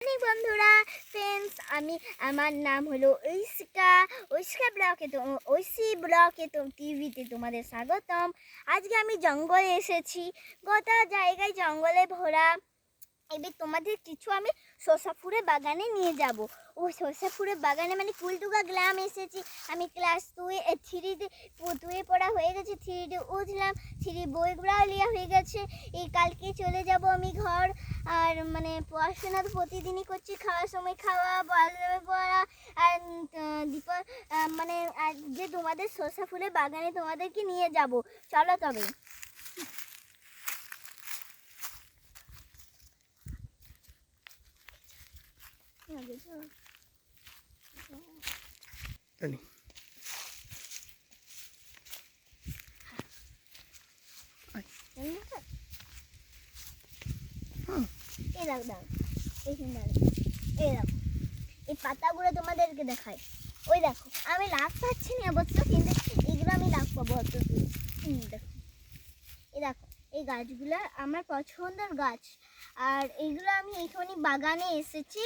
বন্ধুরা ফ্রেন্ডস, আমার নাম হলো ঐশিকা ব্লকে টিভিতে তোমাদের স্বাগতম। আজকে আমি জঙ্গলে এসেছি। গোটা জায়গায় জঙ্গলে ভরা। এবার তোমাদের কিছু আমি শসাফুলের বাগানে নিয়ে যাব। ওই শসাফুলের বাগানে মানে কুলটুকা গ্রাম এসেছি। আমি ক্লাস 2-এ পড়া হয়ে গেছে, 3 উঠলাম, 3 বইগুলাও নেওয়া হয়ে গেছে। এই কালকে চলে যাব আমি ঘর। আর মানে পড়াশোনা তো প্রতিদিনই করছি, খাওয়ার সময় খাওয়া, পড়া। আর মানে যে তোমাদের শসাফুলের বাগানে তোমাদেরকে নিয়ে যাব। চলো তবে। এই পাতাগুলো তোমাদেরকে দেখায়। ওই দেখো, আমি লাভ পাচ্ছি না অবশ্য, কিন্তু এইগুলো আমি লাভ পাবো। দেখো, এই দেখো, এই গাছগুলো আমার পছন্দের গাছ। আর এইগুলো আমি এখানে বাগানে এসেছি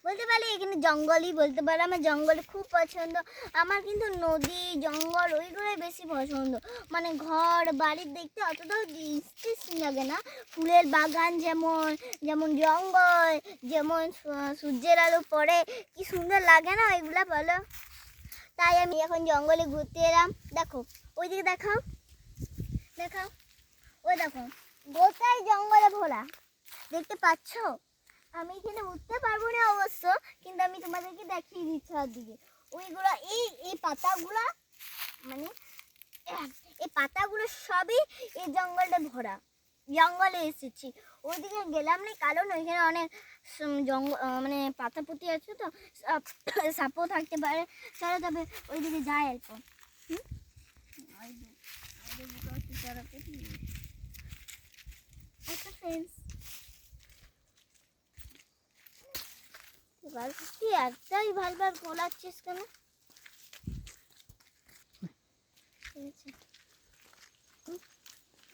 বলতে পারলে, এখানে জঙ্গলই বলতে পারো। আমার জঙ্গল খুব পছন্দ। আমার কিন্তু নদী জঙ্গল ওইগুলোই বেশি পছন্দ। মানে ঘর বাড়ির দেখতে অতটাও ইন্টারেস্টিং লাগে না। ফুলের বাগান যেমন যেমন জঙ্গল, যেমন সূর্যের আলো পড়ে, কি সুন্দর লাগে না ওইগুলা, বলো। তাই আমি এখন জঙ্গলে ঘুরতে এলাম। দেখো ওইদিকে, দেখাও দেখাও, ওই দেখো, গোটাই জঙ্গলে ভরা। দেখতে পাচ্ছ? আমি এখানে উঠতে পারবো না অবশ্য, কিন্তু আমি তোমাদেরকে দেখিয়ে দিচ্ছি দিকে। ওইগুলো এই পাতাগুলা, মানে এই পাতাগুলো সবই এই জঙ্গলটা ভরা। জঙ্গলে এসেছি, ওইদিকে গেলাম না, কারণ ওইখানে অনেক মানে পাতা পুঁতি আছে, তো সাপও থাকতে পারে। চলো তবে ওইদিকে যাই এরপর। আচ্ছা ফ্রেন্ডস, তুই একটাই ভালবার গোলাচ্ছিস কেন?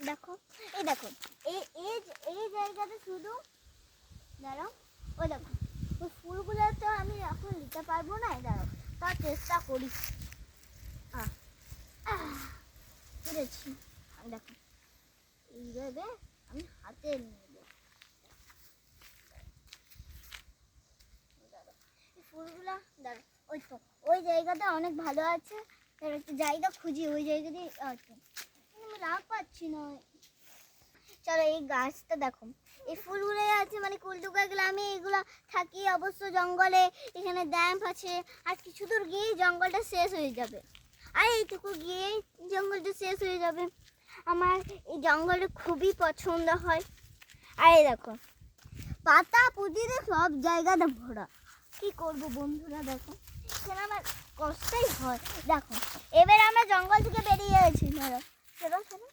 দেখো, এই দেখো, এই জায়গাটা শুধু দাঁড়াও। ওই দেখো, ওই ফুলগুলো তো আমি এখন নিতে পারবো না। দাঁড়াও, তার চেষ্টা করি। পেরেছি। দেখো, এইভাবে আমি হাতে নিয়ে নেব। এই ফুলগুলা দাঁড়াও, ওই তো ওই জায়গাটা অনেক ভালো আছে। তার একটা জায়গা খুঁজি, ওই জায়গাতেই আছে। আমি লাভ পাচ্ছি না। চলো, এই গাছটা দেখো, এই ফুলগুলো আছে মানে কুলটুকা গ্রামে এগুলো থাকি অবশ্য জঙ্গলে। এখানে ড্যাম্প আছে, আর কিছু দূর গিয়েই জঙ্গলটা শেষ হয়ে যাবে। আর এইটুকু গিয়েই জঙ্গলটা শেষ হয়ে যাবে। আমার এই জঙ্গলটা খুবই পছন্দ হয়। আর এই দেখো, পাতা পুঁতিতে সব জায়গাটা ভরা। কি করবো বন্ধুরা, দেখো এখানে আমার কষ্টই হয়। দেখো, এবার আমরা জঙ্গল থেকে বেরিয়ে গেছি। ধরো, চলো চলো,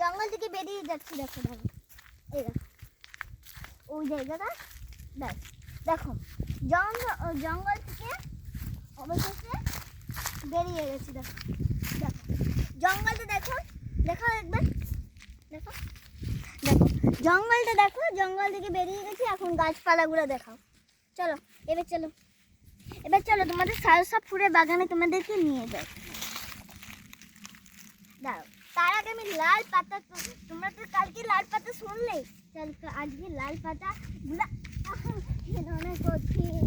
জঙ্গল থেকে বেরিয়ে যাচ্ছি। দেখো দেখো, এই দেখো ওই জায়গাটা। দেখো, জঙ্গল থেকে অবশেষে বেরিয়ে গেছি। দেখো দেখো, জঙ্গলটা দেখো, দেখো একবার, দেখো দেখো জঙ্গলটা দেখো। জঙ্গল থেকে বেরিয়ে গেছি, এখন গাছপালাগুলো দেখাও। চলো এবার চলো তোমাদের সব ফুলের বাগানে তোমাদেরকে নিয়ে যাই। দাঁড়াও, তার আগে আমি লাল পাতা, তোমরা তো কালকে লাল পাতা শুনলে, আজকে লাল পাতা গুলা অনেক কঠিন।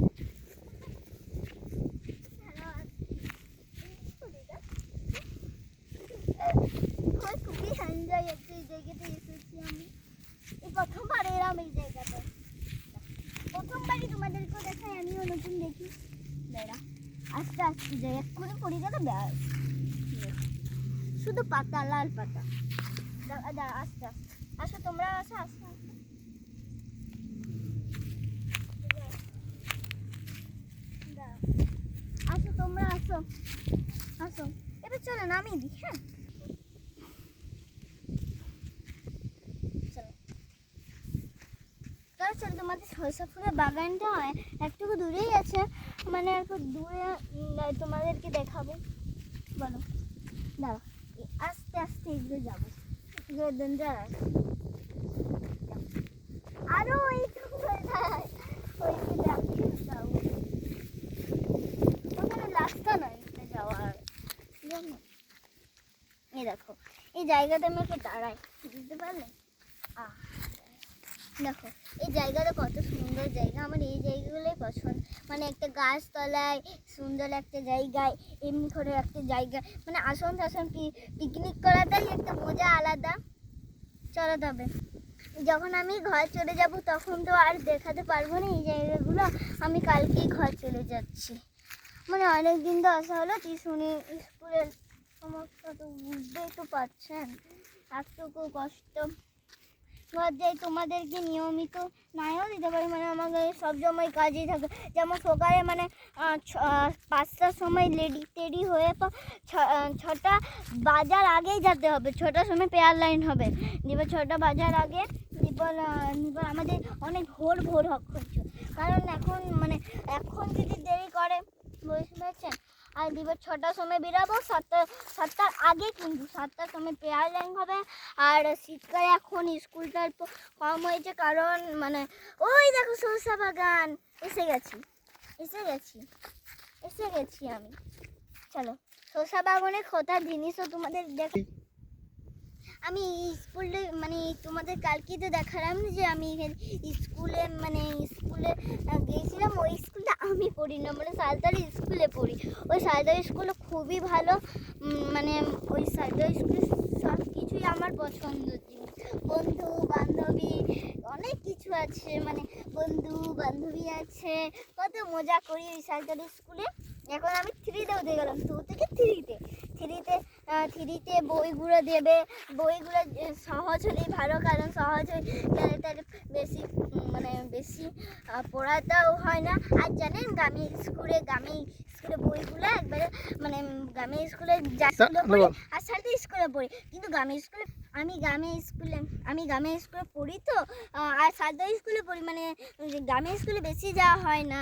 খুবই এনজয় হচ্ছে এই জায়গাতে এসেছি আমি। এই প্রথমবার এলাম এই জায়গাতে, প্রথমবারই তোমাদেরকেও দেখাই, আমিও নতুন দেখি। বেড়া আস্তে আস্তে যাই, এক্ষুনি পড়ে গেলে ব্যাস। শুধু পাতা, লাল পাতা। আস্তে আস্তে আসো, তোমরা আসো, আস্তে আস্তে আসো, তোমরা আসো আসো। এবার চলো নামিয়ে দিই। হ্যাঁ চলো, তোমাদের সরষা ফুলের বাগানটা একটু দূরেই আছে, মানে একটু দূরে তোমাদেরকে দেখাবো। বলো, দাঁড়া, আস্তে আস্তে এগুলো যাবো, এগুলো ডেঞ্জারাস। আরো এইটুকু এই জায়গাটা আমি একটু দাঁড়াই, বুঝতে পারলে? দেখো এই জায়গাটা কত সুন্দর জায়গা, আমার এই জায়গাগুলোই পছন্দ। মানে একটা গাছতলায় সুন্দর একটা জায়গায়, এমনি করে একটা জায়গা, মানে আসন টাসন পিকনিক করাটাই একটা মজা আলাদা। চলো তবে যখন আমি ঘর চলে যাব তখন তো আর দেখাতে পারবো না এই জায়গাগুলো। আমি কালকেই ঘর চলে যাচ্ছি, মানে অনেক দিন তো আসা হলো। টিউশনি স্কুলের সমস্যা তো বুঝতেই তো পারছেন, এতটুকু কষ্ট। ঘর যাই তোমাদেরকে নিয়মিত নাইও দিতে পারি, মানে আমাকে সবসময় কাজেই থাকে। যেমন সকালে মানে 5টার সময় রেডি হয়ে 6টা বাজার আগেই যেতে হবে। 6টার সময় পেয়ার লাইন হবে, এবার 6টা বাজার আগে এবার আমাদের অনেক ভোর হচ্ছে, কারণ এখন মানে এখন যদি দেরি করে, বুঝতে পারছেন? আর এবার 6টার সময় বেরাবো, 7টার আগে, কিন্তু 7টার সময় পেয়ার লাইন হবে। আর শীতকালে এখন স্কুলটা অল্প কম হয়েছে, কারণ মানে ওই দেখো সরষা বাগান, এসে গেছি আমি। চলো সরষা বাগানের কথা জিনিসও তোমাদের দেখ। আমি স্কুলে মানে তোমাদের কালকে তো দেখালাম যে আমি স্কুলে গিয়েছিলাম। ওই স্কুলটা আমি পড়ি না, মানে সালতারি স্কুলে পড়ি। ওই সালতারি স্কুলটা খুবই ভালো, মানে ওই সালতারি স্কুলে সব কিছুই আমার পছন্দের জিনিস। বন্ধু বান্ধবী অনেক কিছু আছে, মানে বন্ধু বান্ধবী আছে, কত মজা করি ওই সালতারি স্কুলে। এখন আমি 3-তে উঠে গেলাম, 2 থেকে 3তে বইগুলো দেবে। বইগুলো সহজ হলেই ভালো, কারণ সহজ হয়ে তার বেশি বেশি পড়াটাও হয় না। আর জানেন গ্রামের স্কুলে বইগুলো একবারে মানে গ্রামের স্কুলে পড়ি আর সাথে স্কুলে পড়ি, কিন্তু আমি গ্রামের স্কুলে পড়ি তো, আর সারদার স্কুলে পড়ি, মানে গ্রামের স্কুলে বেশি যাওয়া হয় না।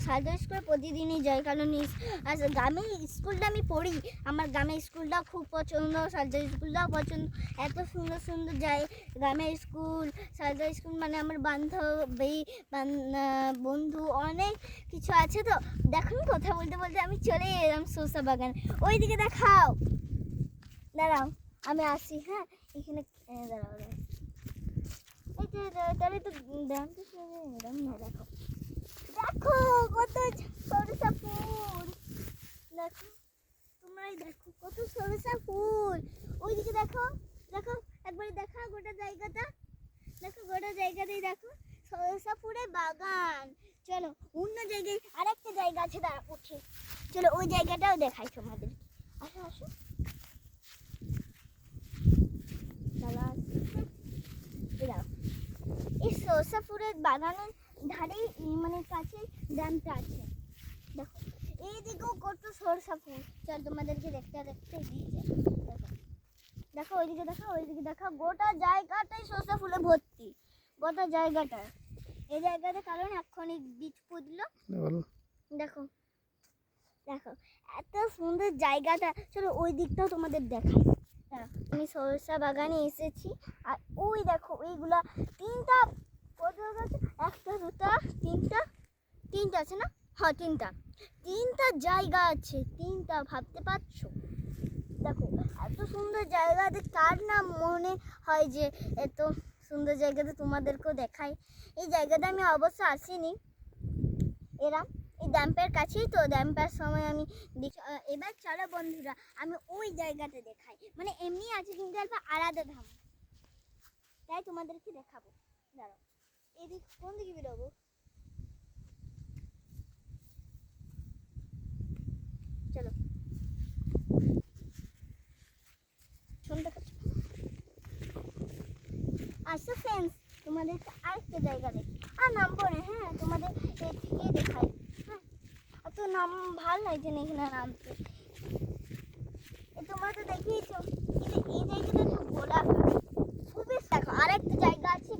সারদার স্কুলে প্রতিদিনই যাই, কারণ গ্রামের স্কুলটা আমি পড়ি, আমার গ্রামের স্কুলটাও খুব পছন্দ, সারদার স্কুলটাও পছন্দ। এত সুন্দর সুন্দর যায় গ্রামের স্কুল, সারদার স্কুল, মানে আমার বান্ধবী বন্ধু অনেক কিছু আছে। তো দেখুন কথা বলতে বলতে আমি চলে এলাম সরষা বাগান। ওইদিকে দাঁড়াও আমি আসি। হ্যাঁ এখানে দাঁড়াও, এই যে তাহলে তো দেখো কত সরষা ফুল, দেখো তোমরাই দেখো কত সরষা ফুল। ওইদিকে দেখো একবার দেখা গোটা জায়গাটাই দেখো সরষা ফুলের বাগান। চলো অন্য জায়গায় আরেকটা জায়গা আছে, দাঁড়া উঠি, চলো ওই জায়গাটাও দেখাই তোমাদের। আসো এই সরষা ফুলের বাগানের ধারে মানে কাছে ড্যামটা আছে। দেখো এইদিকেও কত সরষা ফুল, চল তোমাদেরকে দেখতে দিয়েছে। দেখো ওইদিকে দেখো গোটা জায়গাটাই সরষা ফুলে ভর্তি, গোটা জায়গাটা। এই জায়গাটা কারণ এখনই বীজ পুঁতলো। দেখো এত সুন্দর জায়গাটা। চলো ওই দিকটাও তোমাদের দেখাই। আমি সরষা বাগানে এসেছি, আর ওই দেখো এইগুলা 3টা আছে, 1টা 2টা 3টা আছে না? হ্যাঁ 3টা জায়গা আছে, 3টা, ভাবতে পারছো? দেখো এত সুন্দর জায়গাতে কার না মনে হয় যে এত সুন্দর জায়গাতে তোমাদেরকেও দেখাই। এই জায়গাটা আমি অবশ্য আসিনি, এই ড্যাম্পের কাছেই তো, ড্যাম্পের সময় আমি এবার চলো বন্ধুরা আমি ওই জায়গাটা দেখাই, মানে এমনি আছে কিন্তু একটা আলাদা ধাম, তাই তোমাদেরকে দেখাবো। দাঁড়াও এদিক কোন দিকে বেরোবো? চলো আচ্ছা ফ্রেন্ডস, তোমাদেরকে আরেকটা জায়গা দেখি, আর নামবো না, হ্যাঁ তোমাদের এদিকে দেখাই। হ্যাঁ অত নাম ভালো লাগছে না এখানে নামতে। তোমরা তো দেখিয়েছো এই জায়গাটা তো গোলা খুবই। দেখো আরেকটা জায়গা আছে,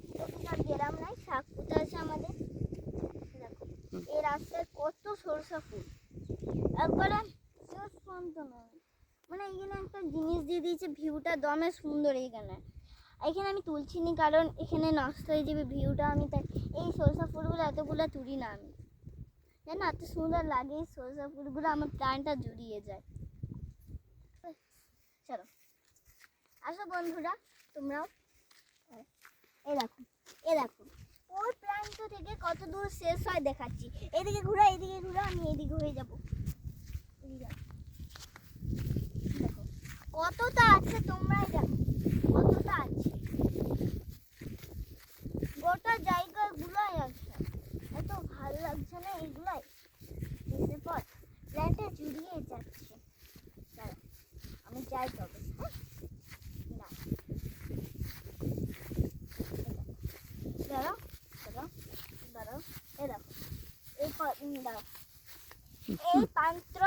গেলাম নাই, শাক পুঁতা আছে আমাদের। দেখো এই রাস্তায় কত সরষা ফুল, একবারে শান্ত নয়, মানে এখানে একটা জিনিস দিয়ে দিয়েছে, ভিউটা দমে সুন্দর। এখানে আমি তুলছি নি, কারণ এখানে নষ্ট হয়ে যাবে ভিউটা। আমি তাই এই সরষা ফুলগুলো এতগুলো তুলি না, আমি জানো এত সুন্দর লাগে এই সরষা ফুলগুলো, আমার প্রাণটা জুড়িয়ে যায়। চলো আসো বন্ধুরা তোমরাও। এই দেখো, এই দেখো ওই প্রান্ত থেকে কত দূর শেষ হয় দেখাচ্ছি। এদিকে ঘুরা, এদিকে ঘুরা, আমি এদিকে হয়ে যাবো। দেখো কতটা আছে, তোমরাই দেখো কতটা আছে। গোটা জায়গাগুলোই আছে, এত ভালো লাগছে না এইগুলাই এসে পর প্ল্যানটা জুড়িয়ে যাচ্ছে। দাঁড়াও, আমি যাই তবে। হ্যাঁ না, দাঁড়াও দাঁড়াও দাঁড়াও, এই দেখো এই দাঁড়াও, এই পাত্র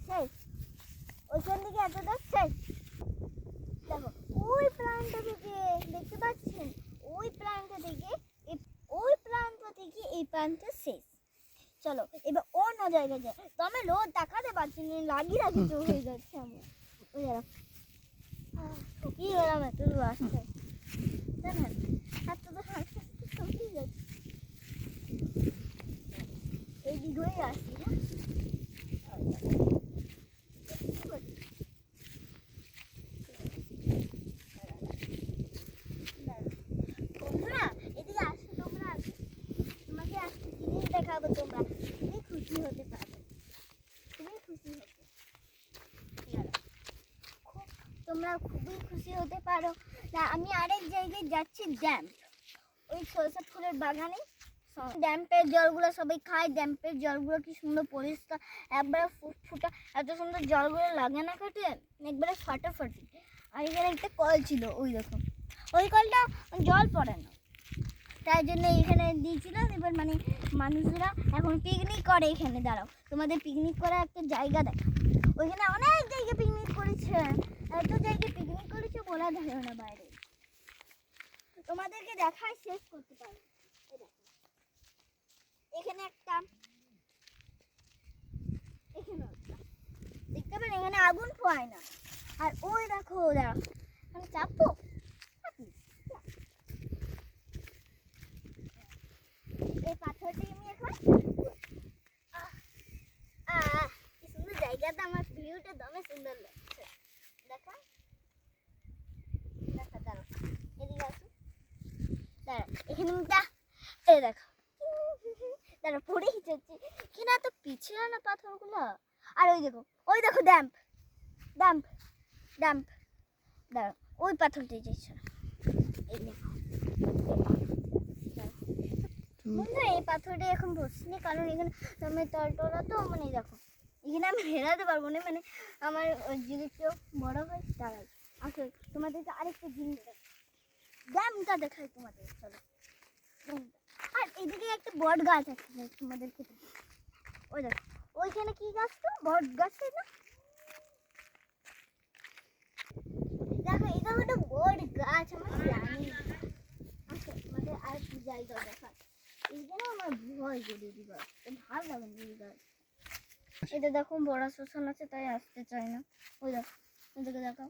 শেষ, ওইখান থেকে এতটা শেষ। দেখো ওই প্রান্ত থেকে দেখতে পাচ্ছেন, ওই প্রান্ত থেকে ওই প্রান্ত থেকে এই প্রান্ত শেষ। চলো এবার অন্য জায়গায় যাই। তো আমি রোদ দেখাতে পারছি না, লাগি লাগি তো হয়ে যাচ্ছে আমার। ওই কি গেলাম এত দূর আসছে জানেন, এত দূর আসতে ঠকিয়ে যাচ্ছে। এই দিক হয়ে আসছি। বন্ধুরা এদিকে আসো, তোমরা আসো, তোমাকে একটা জিনিস দেখাবো, তোমরা খুবই খুশি হতে পারবে, খুবই খুশি হতে, তোমরা খুবই খুশি হতে পারো না। আমি আরেক জায়গায় যাচ্ছি, ড্যাম্প, ওই সরষে ফুলের বাগানে। ড্যাম্পের জলগুলো সবাই খায়, ড্যাম্পের জলগুলো কি সুন্দর পরিষ্কার, একবারে ফুটফুটা, এত সুন্দর জলগুলো লাগে না কাটে, একবারে ফাটাফাটি। আর এখানে একটা কল ছিল, ওই দেখো ওই কলটা জল পড়ে না, তাই জন্য এখানে দিয়েছিলাম। এবার মানে মানুষরা এখন পিকনিক করে এখানে। দাঁড়াও তোমাদের পিকনিক করার একটা জায়গা দেখা, ওইখানে অনেক জায়গায় পিকনিক করেছে, এত জায়গায় পিকনিক করেছে বলা যায় না বাইরে, তোমাদেরকে দেখায় শেষ করতে পারো। এখানে একটা, এখানে একটা দেখতে পারেন, এখানে আগুন পোয়ায় না। আর ওই দেখো ওরা, আমি চাপবো, এই পাথরটি আমি এখন কি সুন্দর জায়গাটা, আমার ভিউটা দমে সুন্দর লাগছে। দেখা দেখা দাঁড়া, এদিকে আসো, দাঁড়া এখানে এই দেখো, দাঁড়া পড়েই যাচ্ছি কিনা, তো পিছিয়ে না পাথরগুলো। আর ওই দেখো ড্যাম্প, ড্যাম্প, ড্যাম্প, দাঁড়া ওই পাথরটি যাচ্ছে, এই দেখো এই পাথরটা এখন বসিনি, কারণ এখানে আমি তলটলা তো মানে দেখো এখানে আমি হেরাতে পারবো না, মানে আমার যদি কেউ বড় হয় দাঁড়াই। আসলে তোমাদেরকে আরেকটা জিনিস ড্যামটা দেখাই তোমাদের, চলো। আর এদিকে একটা বট গাছ আছে তোমাদেরকে, ওই দেখো ওইখানে কি গাছ, তো বট গাছ না, দেখো এটা একটা বট গাছ, আমার জানি। আচ্ছা তোমাদের আর কি জায়গা দেখা, এইখানে আমার ভয় করে দিবা, ভালো লাগে না এই গাছ। এটা দেখো বড় শ্মশান আছে, তাই আসতে চাই না। ওই দেখো এদিকে দেখো,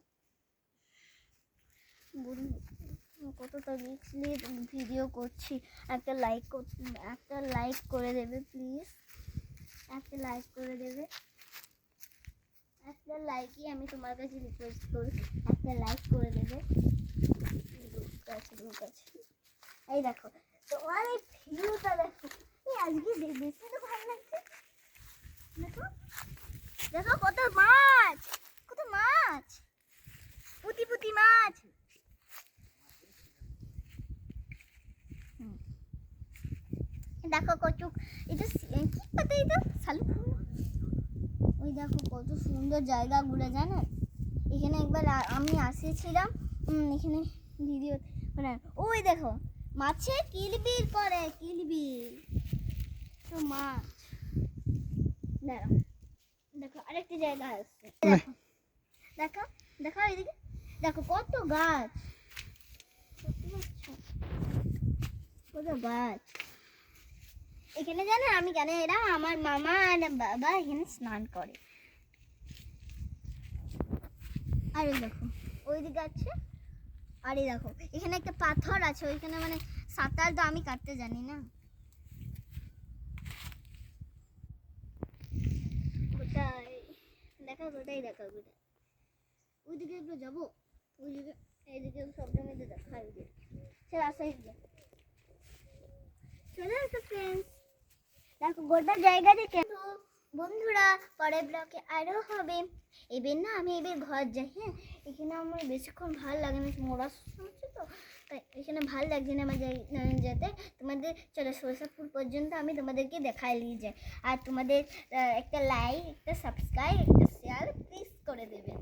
কতটা রিস্ক নিয়ে ভিডিও করছি। একটা লাইক করে দেবে প্লিজ, একটা লাইক করে দেবে, একটা লাইকই আমি তোমার কাছে রিকোয়েস্ট করি, একটা লাইক করে দেবে। এই দেখো তোমার এই ভিউটা দেখো, আজকে বেশি তো ভালো লাগছে। দেখো দেখো কত মাছ, কত মাছ, পুঁটি পুঁটি মাছ। দেখো কচুক, এটা কি পাতা, এটা শালুক। ওই দেখো কত সুন্দর জায়গাগুলো জানেন, এখানে একবার আমি আসেছিলাম, এখানে ভিডিও মানে। ওই দেখো মাছে কিলবিল করে, কিলবিল তো মাছ। দেখো দেখো আরেকটা জায়গা আসছে, দেখো দেখো দেখো এদিকে দেখো কত গাছ, কত গাছ। এখানে জানেন আমি কেন, এরা আমার মামা আর বাবা এখানে স্নান করে। আর এই দেখো ওইদিকে আছে, আর এই দেখো এখানে একটা পাথর আছে, ওইখানে মানে সাঁতার তো আমি কাটতে জানি না। কোথায় দেখা, কোথায় দেখা, কোথায় ওইদিকে একটু যাবো। ওইদিকে এইদিকে সবসময় দেখাই দিই। চল আসাই দিয়ে চলে আসো ফ্রেন্ডস, দেখো গোটা জায়গা দেখে। তো বন্ধুরা পরের ব্লগে আরও হবে। এবার না আমি এবার ঘর যাই। হ্যাঁ, এখানে আমার বেশিক্ষণ ভালো লাগে না, মোড়া শুনছি তো, তাই এখানে ভালো লাগছে না আমার যেতে। তোমাদের চলো সরষা ফুল পর্যন্ত আমি তোমাদেরকে দেখাই নিয়ে যাই। আর তোমাদের একটা লাইক, একটা সাবস্ক্রাইব, একটা শেয়ার প্লিজ করে দেবে।